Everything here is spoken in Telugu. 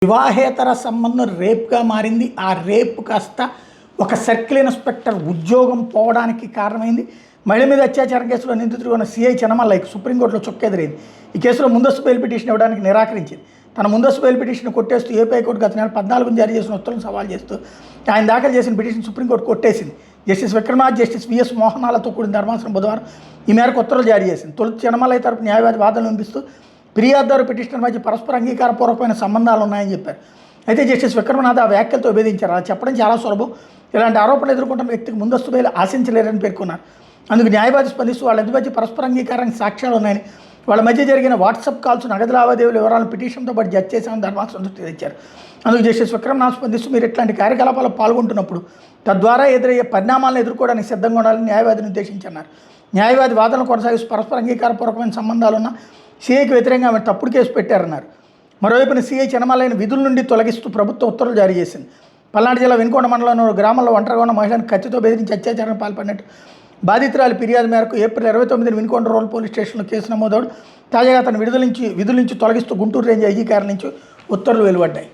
వివాహేతర సంబంధం రేప్గా మారింది. ఆ రేప్ కాస్త ఒక సర్కిల్ ఇన్స్పెక్టర్ ఉద్యోగం పోవడానికి కారణమైంది. మహిళ మీద అత్యాచారం కేసులో నిందితుడు ఉన్న సిఐ చెన్నమల్లయ్యకు సుప్రీంకోర్టులో చుక్కెదిరింది. ఈ కేసులో ముందస్తు బెయిల్ పిటిషన్ ఇవ్వడానికి నిరాకరించింది. తన ముందస్తు బెయిల్ పిటిషన్ కొట్టేస్తూ ఏపీ హైకోర్టు గత నెల 14న జారీ చేసిన ఉత్తర్వులను సవాల్ చేస్తూ ఆయన దాఖలు చేసిన పిటిషన్ సుప్రీంకోర్టు కొట్టేసింది. జస్టిస్ విక్రమనాథ్, జస్టిస్ విఎస్ మోహనాలతో కూడిన ధర్మాసనం బుధవారం ఈ మేరకు ఉత్తర్వులు జారీ చేసింది. తొలుత చెన్నమల్లయ్య తరపు న్యాయవాది వాదనలు వినిపిస్తూ ఫిర్యాదుదారు పిటిషనర్ మధ్య పరస్పర అంగీకారపూర్వకమైన సంబంధాలు ఉన్నాయని చెప్పారు. అయితే జస్టిస్ విక్రమనాథ్ ఆ వ్యాఖ్యలతో విభేదించారు. అలా చెప్పడం చాలా సులభం, ఇలాంటి ఆరోపణలు ఎదుర్కొంటున్న వ్యక్తికి ముందస్తు బెయిల్ ఆశించలేరని పేర్కొన్నారు. అందుకు న్యాయవాది స్పందిస్తూ వాళ్ళ మధ్య పరస్పర అంగీకారానికి సాక్ష్యాలు ఉన్నాయని, వాళ్ళ మధ్య జరిగిన వాట్సాప్ కాల్స్, నగదు లావాదేవీల వివరాలను పిటిషన్తో పాటు జడ్జ్ చేశామని ధర్మాసనం దృష్టి తెచ్చారు. అందుకు జస్టిస్ విక్రమనాథ్ స్పందిస్తూ మీరు ఇట్లాంటి కార్యకలాపాల్లో పాల్గొంటున్నప్పుడు తద్వారా ఎదురయ్యే పరిణామాలను ఎదుర్కోవడానికి సిద్ధంగా ఉండాలని న్యాయవాదిని ఉద్దేశించన్నారు. న్యాయవాది వాదనలు కొనసాగిస్తూ పరస్పర అంగీకారపూర్వకమైన సంబంధాలున్న సీఐకి వ్యతిరేకంగా ఆమె తప్పుడు కేసు పెట్టారన్నారు. మరోవైపున సీఐ చెన్నమల్లయ్యను విధుల నుండి తొలగిస్తూ ప్రభుత్వం ఉత్తర్వులు జారీ చేసింది. పల్నాడు జిల్లా వెనుకొండ మండలంలో గ్రామంలో ఒంటరిగా ఉన్న మహిళను కత్తితో బెదిరించి అత్యాచారానికి పాల్పడినట్టు బాధితురాలి ఫిర్యాదు మేరకు ఏప్రిల్ 29న వినుకొండ రూరల్ పోలీస్ స్టేషన్లో కేసు నమోదవుడు. తాజాగా అతను విధుల నుంచి తొలగిస్తూ గుంటూరు రేంజ్ ఐజీ కార్యాలయం నుంచి ఉత్తర్వులు వెలువడ్డాయి.